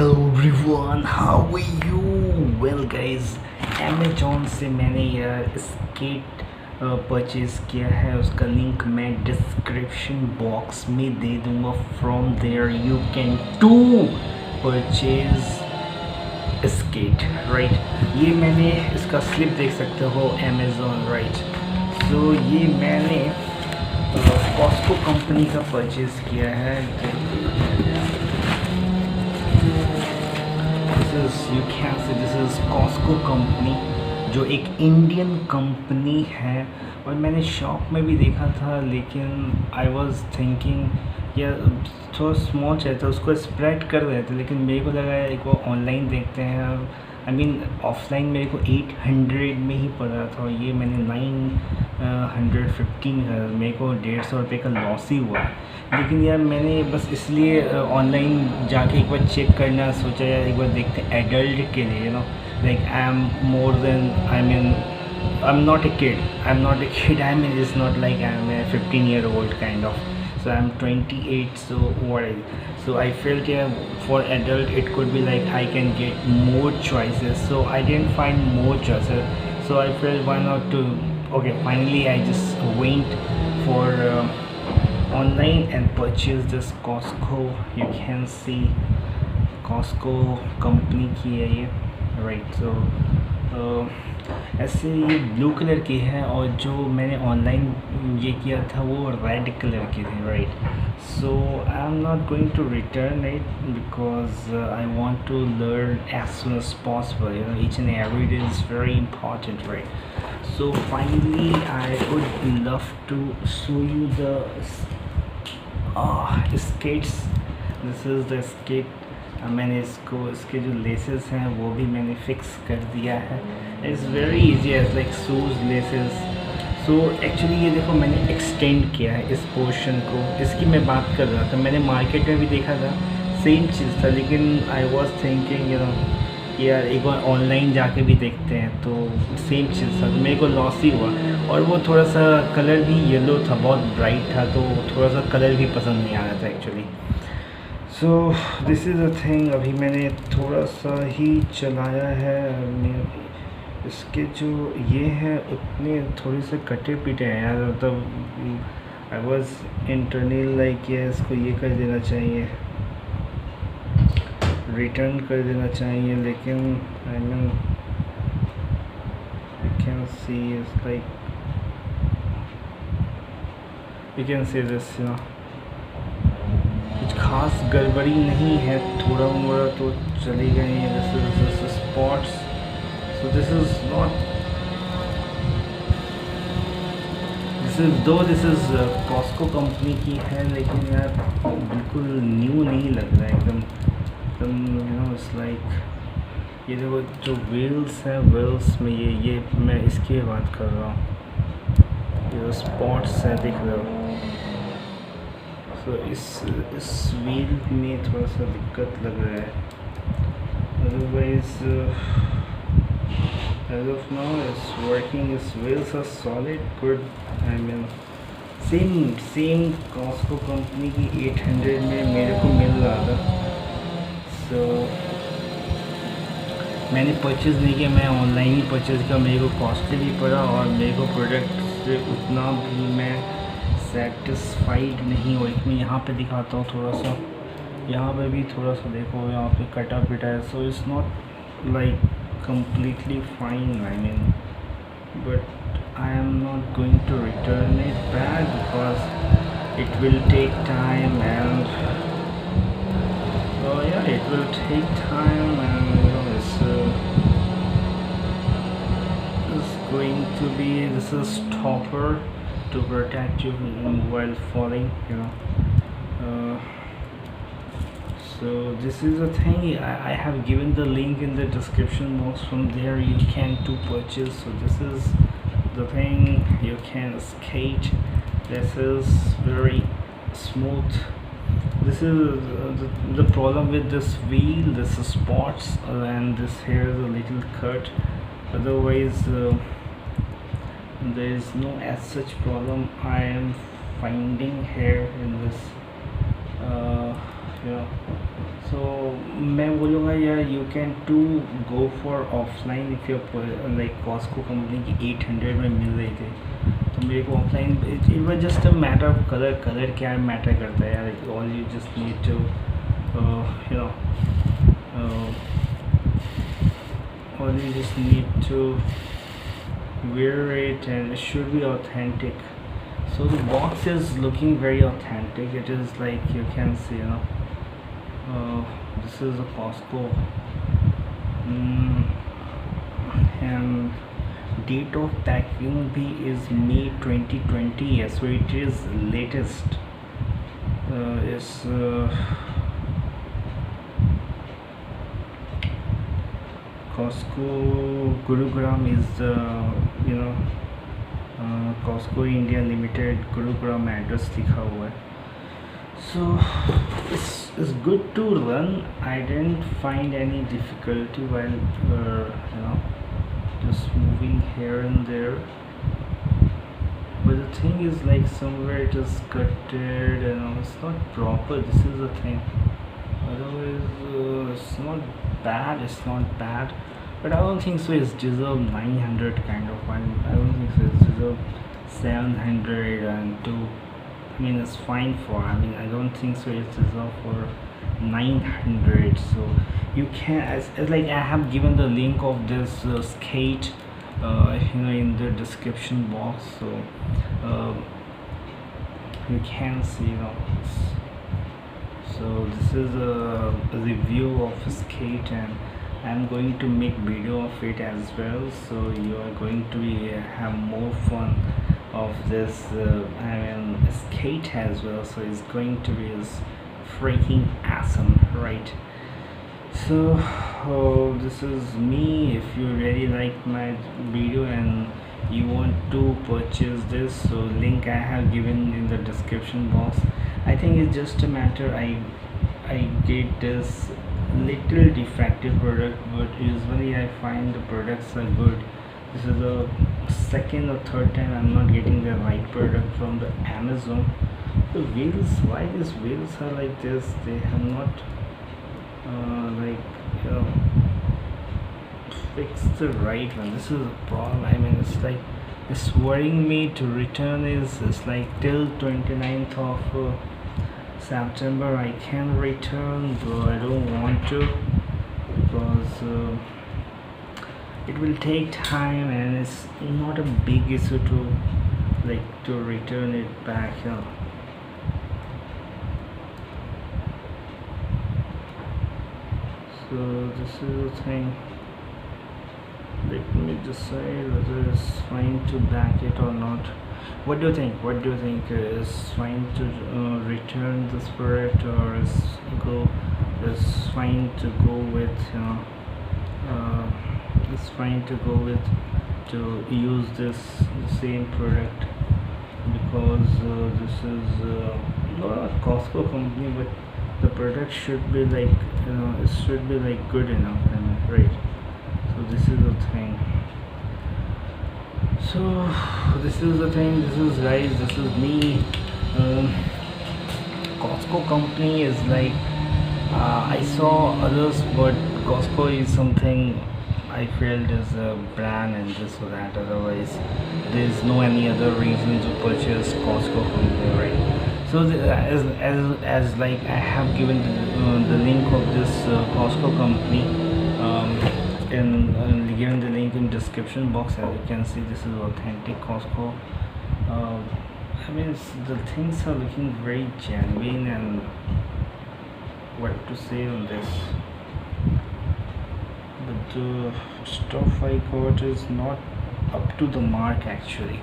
Hello everyone, how are you? Well guys, Amazon से मैंने यह स्केट परचेज़ किया है। उसका लिंक मैं डिस्क्रिप्शन बॉक्स में दे दूंगा। From there you can to purchase skate, right. ये मैंने इसका स्लिप देख सकते हो, अमेजोन, राइट। सो ये मैंने कॉस्को कंपनी का परचेज़ किया है। You can say this is Cosco company, जो एक इंडियन कंपनी है। और मैंने शॉप में भी देखा था, लेकिन आई वॉज थिंकिंग या थोड़ा स्मॉल चाहिए था, उसको स्प्रेड कर रहे थे। लेकिन मेरे को लगा एक वो ऑनलाइन देखते हैं। आई मीन ऑफलाइन मेरे को 800 में ही पड़ रहा था, और ये मैंने 915 मेरे को 150 रुपये का लॉस ही हुआ। लेकिन यार मैंने बस इसलिए ऑनलाइन जाके एक बार चेक करना सोचा, यार एक बार देखते हैं एडल्ट के लिए, like I am more than, I mean I am not a kid, I mean it's not like I'm a 15-year-old kind of. So I'm 28, so what so I felt, yeah, for adult it could be like I can get more choices. So I didn't find more choices, so I felt why not to, okay, finally I just went for online and purchased this Costco. You can see Costco company की है ये, right. So ऐसे ये blue colour की है, और जो मैंने ऑनलाइन ये किया था वो रेड कलर की थी, right. So I am not going to return it because I want to learn as soon as possible, each and every day is very important, right. So finally I would love to show you the skates. This is the skate. मैंने इसके जो laces हैं वो भी मैंने fix कर दिया है। It's very easy, as like shoes laces. So actually ये देखो, मैंने एक्सटेंड किया है इस पोर्शन को। इसकी मैं बात कर रहा था, मैंने मार्केट में भी देखा था सेम चीज़ था, लेकिन आई वॉज थिंकिंग यार एक बार ऑनलाइन जाके भी देखते हैं, तो सेम चीज़ था, तो मेरे को लॉस ही हुआ। और वो थोड़ा सा कलर भी येलो था, बहुत ब्राइट था, तो थोड़ा सा कलर भी पसंद नहीं आ रहा था actually. So this is a thing. अभी मैंने थोड़ा सा ही चलाया है। इसके जो ये हैं उतने थोड़े से कटे पिटे हैं यार, मतलब आई वॉज इंटरनल लाइक ये इसको ये कर देना चाहिए, रिटर्न कर देना चाहिए, लेकिन I mean you can see it's like you can see this, कुछ खास गड़बड़ी नहीं है, थोड़ा मोड़ा तो चलेगा ही। This is spots, so this is not, this is Costco company की है, लेकिन यार बिल्कुल न्यू नहीं लग रहा है एकदम इट्स लाइक, ये देखो जो व्हील्स हैं, व्हील्स में ये मैं इसकी बात कर रहा हूँ, ये जो स्पॉट्स हैं दिख रहे हो। तो इस व्हील में थोड़ा सा दिक्कत लग रहा है। Otherwise as of now it's working, इस wheels are solid, good. I mean same Costco company की 800 में मेरे को मिल रहा था। सो मैंने परचेज़ नहीं किया, मैं ऑनलाइन ही परचेज़ किया। मेरे को कॉस्टली भी पड़ा, और मेरे को प्रोडक्ट से उतना भी मैं सेटिस्फाइड नहीं हो। एक मैं यहाँ पे दिखाता हूँ थोड़ा सा, यहाँ पे भी थोड़ा सा देखो, यहाँ पे कटा पिटा है। So it's not like completely fine, I mean, but I am not going to return it back because it will take time, and yeah, it will take time, and it's going to be, this is stopper to protect you while falling, so this is the thing. I have given the link in the description box. From there you can to purchase. So this is the thing, you can skate. This is very smooth. This is the problem with this wheel, this is spots, and this here is a little cut. Otherwise there is no as such problem I am finding here in this you know. So मैं बोलूँगा यार you can too go for offline if you're like Costco company की 800 में मिल रही थी, तो मेरे को offline it was just a matter of colour क्या मैटर करता है यार, all you just need to you know all you just need to wear it and it should be authentic. So the box is looking very authentic. It is like you can see, you know, this is a Costco, and date of packing भी is May 2020. Yes, so it is latest. Is Costco Gurugram is the you know Costco India Limited Gurugram address लिखा हुआ है. So it's good to run. I didn't find any difficulty while you know just moving here and there. But the thing is like somewhere it is cutted and it's not proper. This is the thing. Otherwise it's not bad. It's not bad. But I don't think so. It's deserve 900 kind of one. I don't think so. It's deserve 700 and 2. I mean it's fine for, I mean I don't think so it's deserved for 900. So you can as like I have given the link of this skate you know in the description box, so you can see, you know. So this is a review of a skate and I'm going to make video of it as well, so you are going to have more fun of this I mean skate as well. So it's going to be freaking awesome, right? So this is me. If you really like my video and you want to purchase this, so link I have given in the description box. I think it's just a matter I get this little defective product, but usually I find the products are good. This is the second or third time I'm not getting the right product from the Amazon. The wheels, why these wheels are like this? They have not like you know fixed the right one. This is a problem. I mean it's like it's worrying me to return is it's like till 29th of September I can return, but I don't want to because it will take time and it's not a big issue to like to return it back, you know. So this is the thing. Let me decide whether it's fine to back it or not. What do you think? What do you think? Is fine to return this product, or is fine to go with you know it's fine to go with to use this same product, because this is not a Costco company, but the product should be like you know it should be like good enough, I mean, right? So this is the thing. So this is the thing. This is guys. This is me. Costco company is like I saw others, but Costco is something I felt is a brand and this or that. Otherwise, there is no any other reason to purchase Costco company, right? So as like I have given the link of this Costco company and given the link in description box. As you can see, this is authentic Costco. I mean the things are looking very genuine, and what to say on this, but the stuff I got is not up to the mark actually.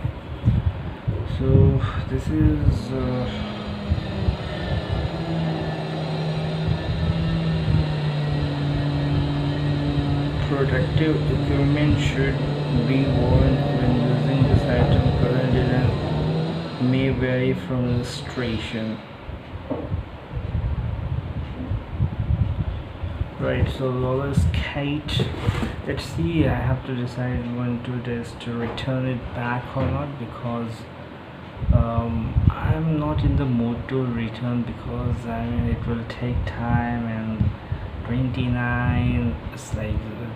So this is protective equipment should be worn when using this item. Current design may vary from illustration. Right, so roller skate. Let's see, I have to decide one 2 days to return it back or not, because I I'm not in the mood to return because I mean it will take time, and 29, it's like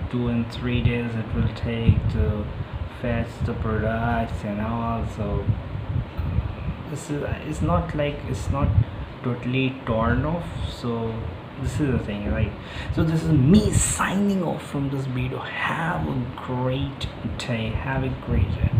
2 and 3 days it will take to fetch the products and all. So this is, it's not like, it's not totally torn off. So this is the thing, right? So this is me signing off from this video. Have a great day, have a great day.